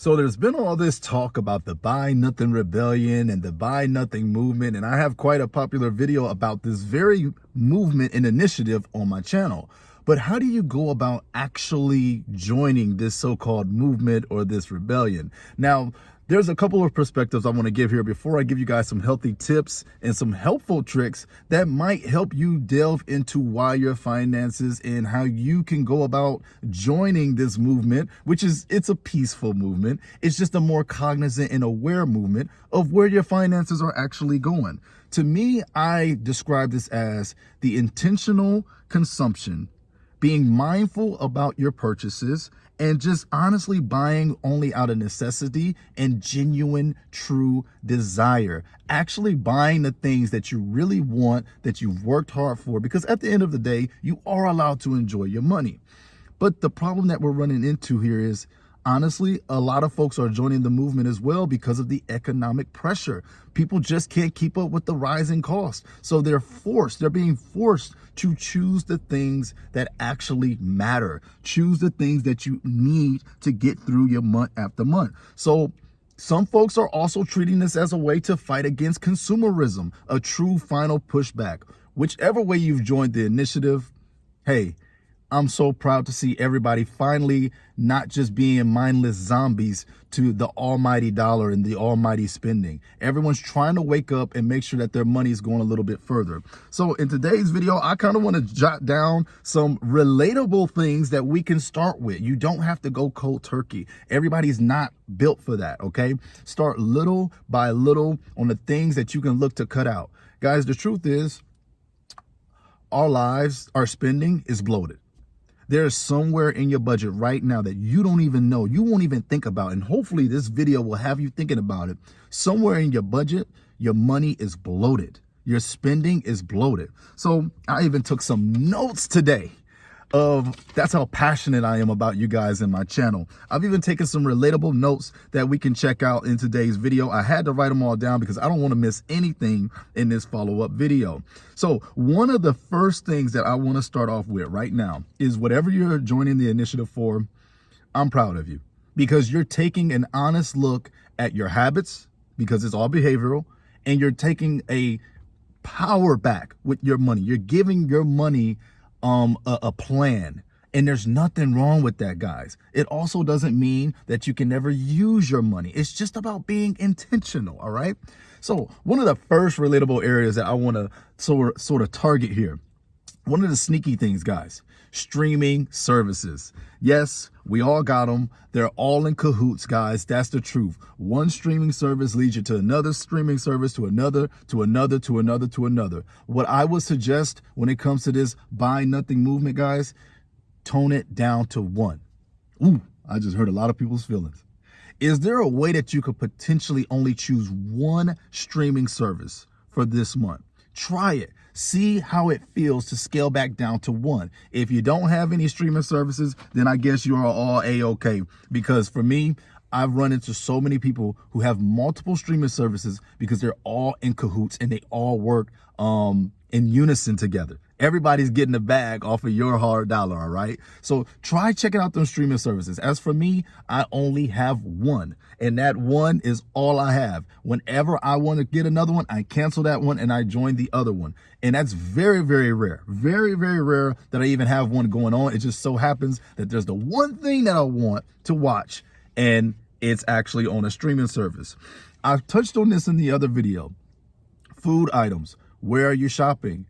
So there's been all this talk about the Buy Nothing Rebellion and the Buy Nothing movement, and I have quite a popular video about this very movement and initiative on my channel. But how do you go about actually joining this so-called movement or this rebellion? Now, there's a couple of perspectives I want to give here before I give you guys some healthy tips and some helpful tricks that might help you delve into why your finances and how you can go about joining this movement, which is, it's a peaceful movement. It's just a more cognizant and aware movement of where your finances are actually going. To me, I describe this as the intentional consumption, being mindful about your purchases, and just honestly buying only out of necessity and genuine, true desire. Actually buying the things that you really want, that you've worked hard for, because at the end of the day, you are allowed to enjoy your money. But the problem that we're running into here is, honestly, a lot of folks are joining the movement as well because of the economic pressure. People just can't keep up with the rising costs. So they're being forced to choose the things that actually matter. Choose the things that you need to get through your month after month. So some folks are also treating this as a way to fight against consumerism, a true final pushback. Whichever way you've joined the initiative, hey, I'm so proud to see everybody finally not just being mindless zombies to the almighty dollar and the almighty spending. Everyone's trying to wake up and make sure that their money is going a little bit further. So in today's video, I kind of want to jot down some relatable things that we can start with. You don't have to go cold turkey. Everybody's not built for that, okay? Start little by little on the things that you can look to cut out. Guys, the truth is, our lives, our spending is bloated. There's somewhere in your budget right now that you don't even know, you won't even think about, and hopefully this video will have you thinking about it. Somewhere in your budget, your money is bloated. Your spending is bloated. So I even took some notes today that's how passionate I am about you guys in my channel. I've even taken some relatable notes that we can check out in today's video. I had to write them all down because I don't want to miss anything in this follow-up video. So one of the first things that I want to start off with right now is whatever you're joining the initiative for, I'm proud of you because you're taking an honest look at your habits, because it's all behavioral, and you're taking a power back with your money. You're giving your money a plan, and there's nothing wrong with that, guys. It also doesn't mean that you can never use your money. It's just about being intentional. All right. So one of the first relatable areas that I want to sort of target here, one of the sneaky things, guys, streaming services. Yes, we all got them. They're all in cahoots, guys. That's the truth. One streaming service leads you to another streaming service, to another, to another, to another, to another. What I would suggest when it comes to this buy nothing movement, guys, tone it down to one. Ooh, I just hurt a lot of people's feelings. Is there a way that you could potentially only choose one streaming service for this month? Try it. See how it feels to scale back down to one. If you don't have any streaming services, then I guess you are all A-okay. Because for me, I've run into so many people who have multiple streaming services because they're all in cahoots and they all work in unison together. Everybody's getting a bag off of your hard dollar, all right? So try checking out those streaming services. As for me, I only have one, and that one is all I have. Whenever I want to get another one, I cancel that one and I join the other one. And that's very, very rare. Very, very rare that I even have one going on. It just so happens that there's the one thing that I want to watch, and it's actually on a streaming service. I've touched on this in the other video. Food items. Where are you shopping?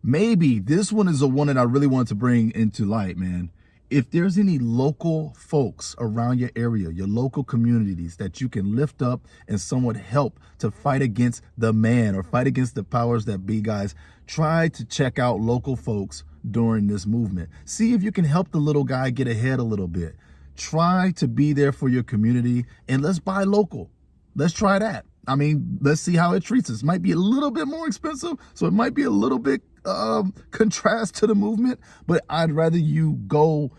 Maybe this one is the one that I really want to bring into light, man. If there's any local folks around your area, your local communities that you can lift up and somewhat help to fight against the man or fight against the powers that be, guys, try to check out local folks during this movement. See if you can help the little guy get ahead a little bit. Try to be there for your community, and let's buy local. Let's try that. I mean, let's see how it treats us. Might be a little bit more expensive, so it might be a little bit contrast to the movement, but I'd rather you go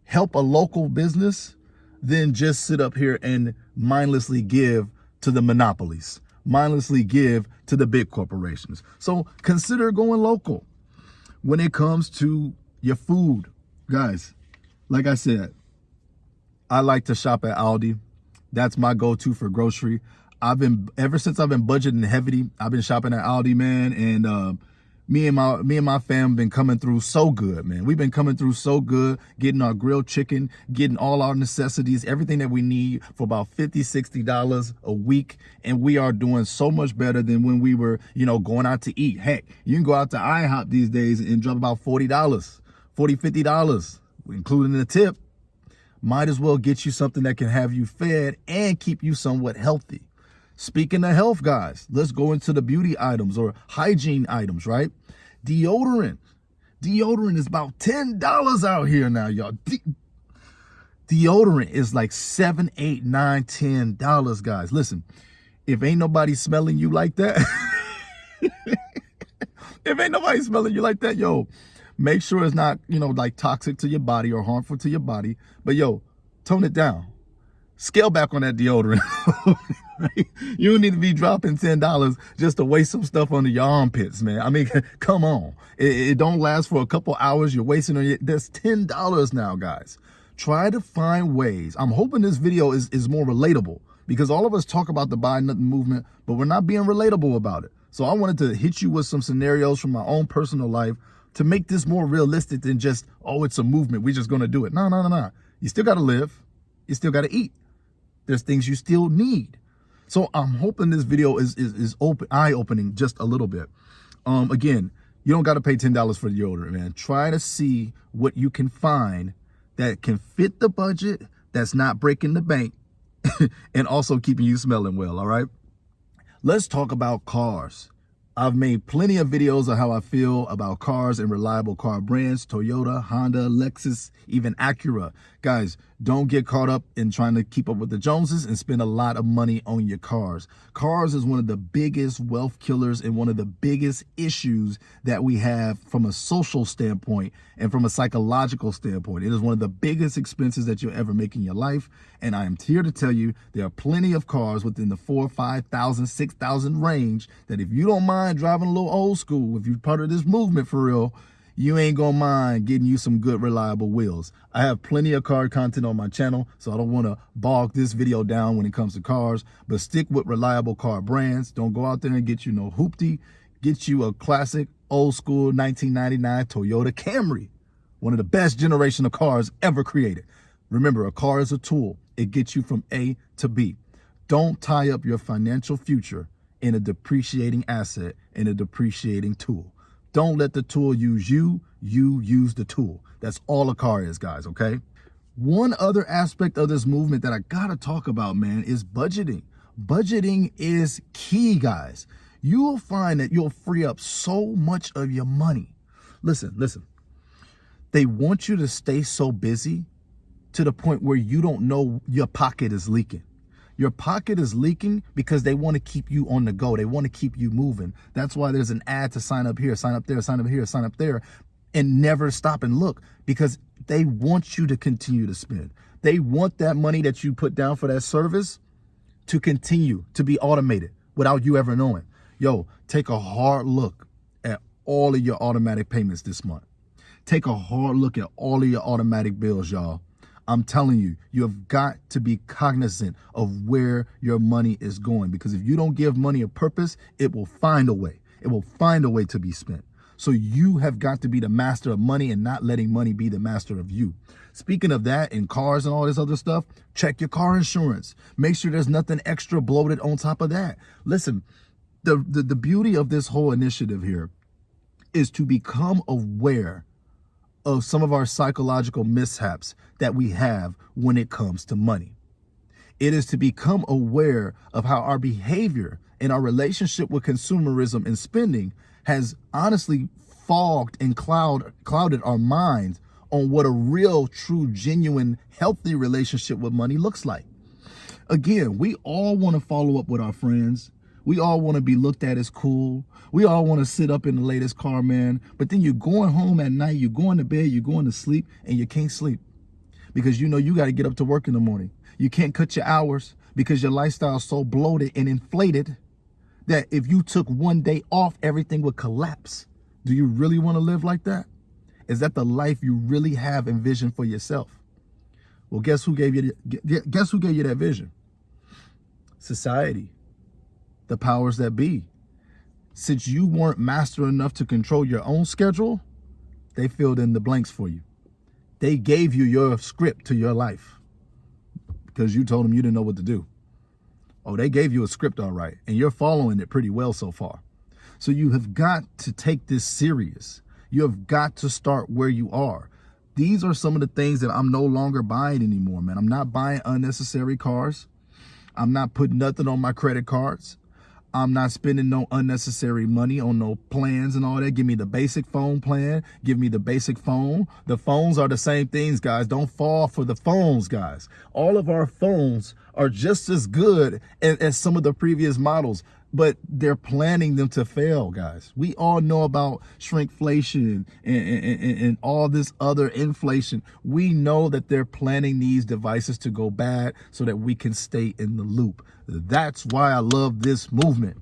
help a local business than just sit up here and mindlessly give to the monopolies, mindlessly give to the big corporations. So consider going local. When it comes to your food, guys, like I said, I like to shop at Aldi. That's my go-to for grocery. Ever since I've been budgeting heavily, I've been shopping at Aldi, man, and me and my fam been coming through so good, man. We've been coming through so good, getting our grilled chicken, getting all our necessities, everything that we need for about $50-$60 a week. And we are doing so much better than when we were, going out to eat. Heck, you can go out to IHOP these days and drop about $40-$50, including the tip. Might as well get you something that can have you fed and keep you somewhat healthy. Speaking of health, guys, let's go into the beauty items or hygiene items, right? Deodorant. Deodorant is about $10 out here now, y'all. Deodorant is like $7, $8, $9, $10, guys. Listen, if ain't nobody smelling you like that, yo, make sure it's not, like toxic to your body or harmful to your body. But yo, tone it down. Scale back on that deodorant. Right? You don't need to be dropping $10 just to waste some stuff under your armpits, man. I mean, come on. It don't last for a couple hours. You're wasting on it. That's $10 now, guys. Try to find ways. I'm hoping this video is more relatable, because all of us talk about the buy nothing movement, but we're not being relatable about it. So I wanted to hit you with some scenarios from my own personal life to make this more realistic than just, oh, it's a movement, we're just going to do it. No. You still got to live. You still got to eat. There's things you still need. So I'm hoping this video is eye-opening just a little bit. Again, you don't got to pay $10 for deodorant, man. Try to see what you can find that can fit the budget, that's not breaking the bank, and also keeping you smelling well, all right? Let's talk about cars. I've made plenty of videos of how I feel about cars and reliable car brands: Toyota, Honda, Lexus, even Acura. Guys, don't get caught up in trying to keep up with the Joneses and spend a lot of money on your cars. Cars is one of the biggest wealth killers and one of the biggest issues that we have from a social standpoint and from a psychological standpoint. It is one of the biggest expenses that you'll ever make in your life. And I am here to tell you, there are plenty of cars within the $4,000, $5,000, $6,000 range that if you don't mind driving a little old school, if you're part of this movement for real, you ain't gonna mind getting you some good, reliable wheels. I have plenty of car content on my channel, so I don't wanna bog this video down when it comes to cars, but stick with reliable car brands. Don't go out there and get you no hoopty. Get you a classic, old school 1999 Toyota Camry, one of the best generation of cars ever created. Remember, a car is a tool. It gets you from A to B. Don't tie up your financial future in a depreciating asset, in a depreciating tool. Don't let the tool use you, you use the tool. That's all a car is, guys, okay? One other aspect of this movement that I gotta talk about, man, is budgeting. Budgeting is key, guys. You will find that you'll free up so much of your money. Listen. They want you to stay so busy to the point where you don't know your pocket is leaking. Your pocket is leaking because they want to keep you on the go. They want to keep you moving. That's why there's an ad to sign up here, sign up there, sign up here, sign up there, and never stop and look, because they want you to continue to spend. They want that money that you put down for that service to continue to be automated without you ever knowing. Yo, take a hard look at all of your automatic payments this month. Take a hard look at all of your automatic bills, y'all. I'm telling you, you have got to be cognizant of where your money is going, because if you don't give money a purpose, it will find a way. It will find a way to be spent. So you have got to be the master of money and not letting money be the master of you. Speaking of that, in cars and all this other stuff, check your car insurance. Make sure there's nothing extra bloated on top of that. Listen, the beauty of this whole initiative here is to become aware of some of our psychological mishaps that we have when it comes to money. It is to become aware of how our behavior and our relationship with consumerism and spending has honestly fogged and clouded our minds on what a real, true, genuine, healthy relationship with money looks like. Again, we all want to follow up with our friends. We all want to be looked at as cool. We all want to sit up in the latest car, man. But then you're going home at night, you're going to bed, you're going to sleep, and you can't sleep because you know you got to get up to work in the morning. You can't cut your hours because your lifestyle is so bloated and inflated that if you took one day off, everything would collapse. Do you really want to live like that? Is that the life you really have envisioned for yourself? Well, guess who gave you that vision? Society, the powers that be. Since you weren't master enough to control your own schedule, they filled in the blanks for you. They gave you your script to your life because you told them you didn't know what to do. Oh, they gave you a script, all right, and you're following it pretty well so far. So you have got to take this serious. You have got to start where you are. These are some of the things that I'm no longer buying anymore, man. I'm not buying unnecessary cars. I'm not putting nothing on my credit cards. I'm not spending no unnecessary money on no plans and all that. Give me the basic phone plan. Give me the basic phone. The phones are the same things, guys. Don't fall for the phones, guys. All of our phones are just as good as some of the previous models, but they're planning them to fail, guys. We all know about shrinkflation and all this other inflation. We know that they're planning these devices to go bad so that we can stay in the loop. That's why I love this movement,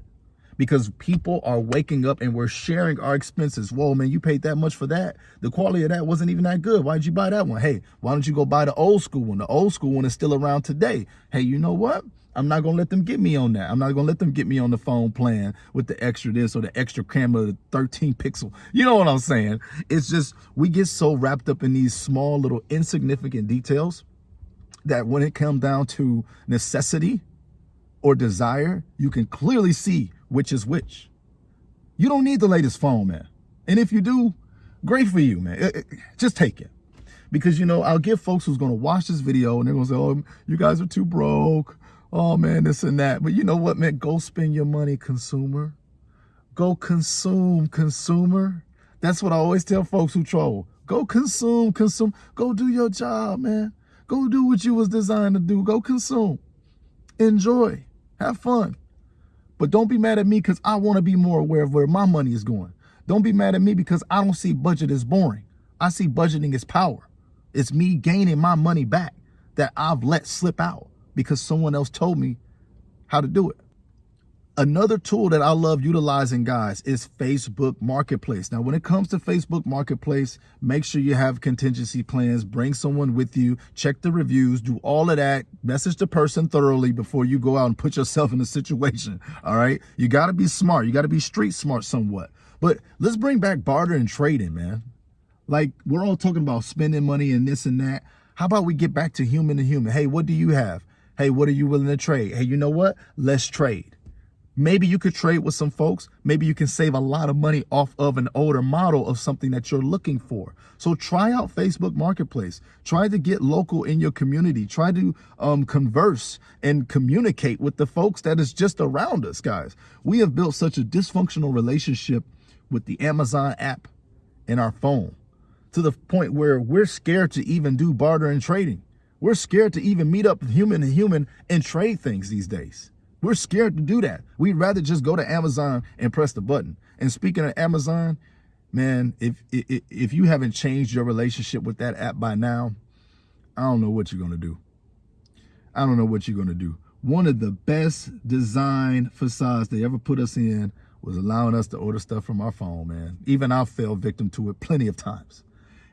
because people are waking up and we're sharing our expenses. Whoa, man, you paid that much for that? The quality of that wasn't even that good. Why did you buy that one? Hey, why don't you go buy the old school one? The old school one is still around today. Hey, you know what? I'm not going to let them get me on that. I'm not going to let them get me on the phone plan with the extra this or the extra camera, the 13 pixel. You know what I'm saying? It's just, we get so wrapped up in these small little insignificant details that when it comes down to necessity or desire, you can clearly see which is which. You don't need the latest phone, man. And if you do, great for you, man. Just take it. Because, you know, I'll get folks who's going to watch this video and they're going to say, oh, you guys are too broke. Oh, man, this and that. But you know what, man? Go spend your money, consumer. Go consume, consumer. That's what I always tell folks who troll. Go consume, consume. Go do your job, man. Go do what you was designed to do. Go consume. Enjoy. Have fun. But don't be mad at me because I want to be more aware of where my money is going. Don't be mad at me because I don't see budget as boring. I see budgeting as power. It's me gaining my money back that I've let slip out because someone else told me how to do it. Another tool that I love utilizing, guys, is Facebook Marketplace. Now, when it comes to Facebook Marketplace, make sure you have contingency plans, bring someone with you, check the reviews, do all of that, message the person thoroughly before you go out and put yourself in a situation, all right? You got to be smart. You got to be street smart somewhat. But let's bring back barter and trading, man. Like, we're all talking about spending money and this and that. How about we get back to human to human? Hey, what do you have? Hey, what are you willing to trade? Hey, you know what? Let's trade. Maybe you could trade with some folks. Maybe you can save a lot of money off of an older model of something that you're looking for. So try out Facebook Marketplace. Try to get local in your community. Try to converse and communicate with the folks that is just around us, guys. We have built such a dysfunctional relationship with the Amazon app in our phone to the point where we're scared to even do barter and trading. We're scared to even meet up human to human and trade things these days. We're scared to do that. We'd rather just go to Amazon and press the button. And speaking of Amazon, man, if you haven't changed your relationship with that app by now, I don't know what you're going to do. I don't know what you're going to do. One of the best design facades they ever put us in was allowing us to order stuff from our phone, man. Even I fell victim to it plenty of times.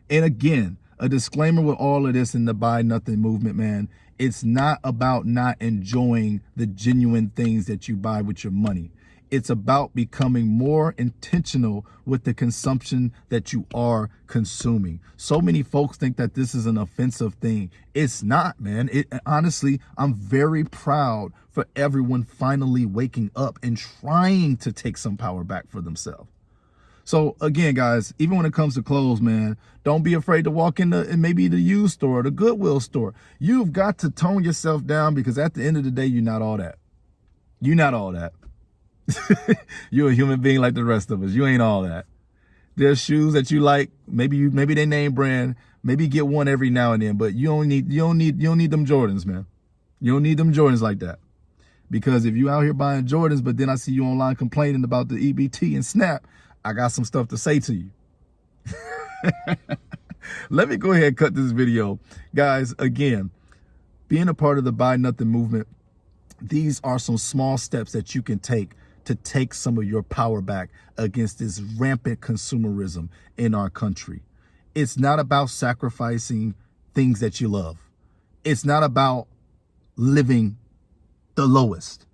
And again, a disclaimer with all of this in the buy nothing movement, man. It's not about not enjoying the genuine things that you buy with your money. It's about becoming more intentional with the consumption that you are consuming. So many folks think that this is an offensive thing. It's not, man. Honestly, I'm very proud for everyone finally waking up and trying to take some power back for themselves. So again, guys, even when it comes to clothes, man, don't be afraid to walk in maybe the used store or the Goodwill store. You've got to tone yourself down because at the end of the day, you're not all that. You're not all that. You're a human being like the rest of us. You ain't all that. There's shoes that you like. Maybe they name brand. Maybe get one every now and then, but you don't need them Jordans, man. You don't need them Jordans like that. Because if you out here buying Jordans, but then I see you online complaining about the EBT and Snap, I got some stuff to say to you. Let me go ahead and cut this video. Guys, again, being a part of the Buy Nothing movement, these are some small steps that you can take to take some of your power back against this rampant consumerism in our country. It's not about sacrificing things that you love. It's not about living the lowest.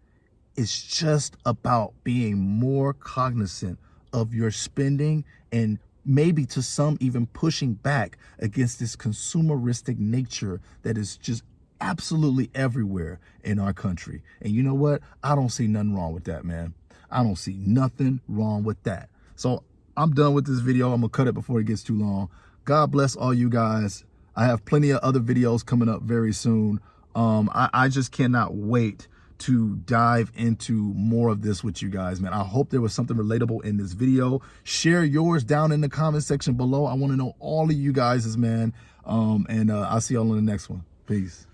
It's just about being more cognizant of your spending and maybe to some even pushing back against this consumeristic nature that is just absolutely everywhere in our country. And you know what? I don't see nothing wrong with that, man. I don't see nothing wrong with that. So I'm done with this video. I'm gonna cut it before it gets too long. God bless all you guys. I have plenty of other videos coming up very soon. I just cannot wait to dive into more of this with you guys, man. I hope there was something relatable in this video. Share yours down in the comment section below. I want to know all of you guys, man. I'll see y'all in the next one. Peace.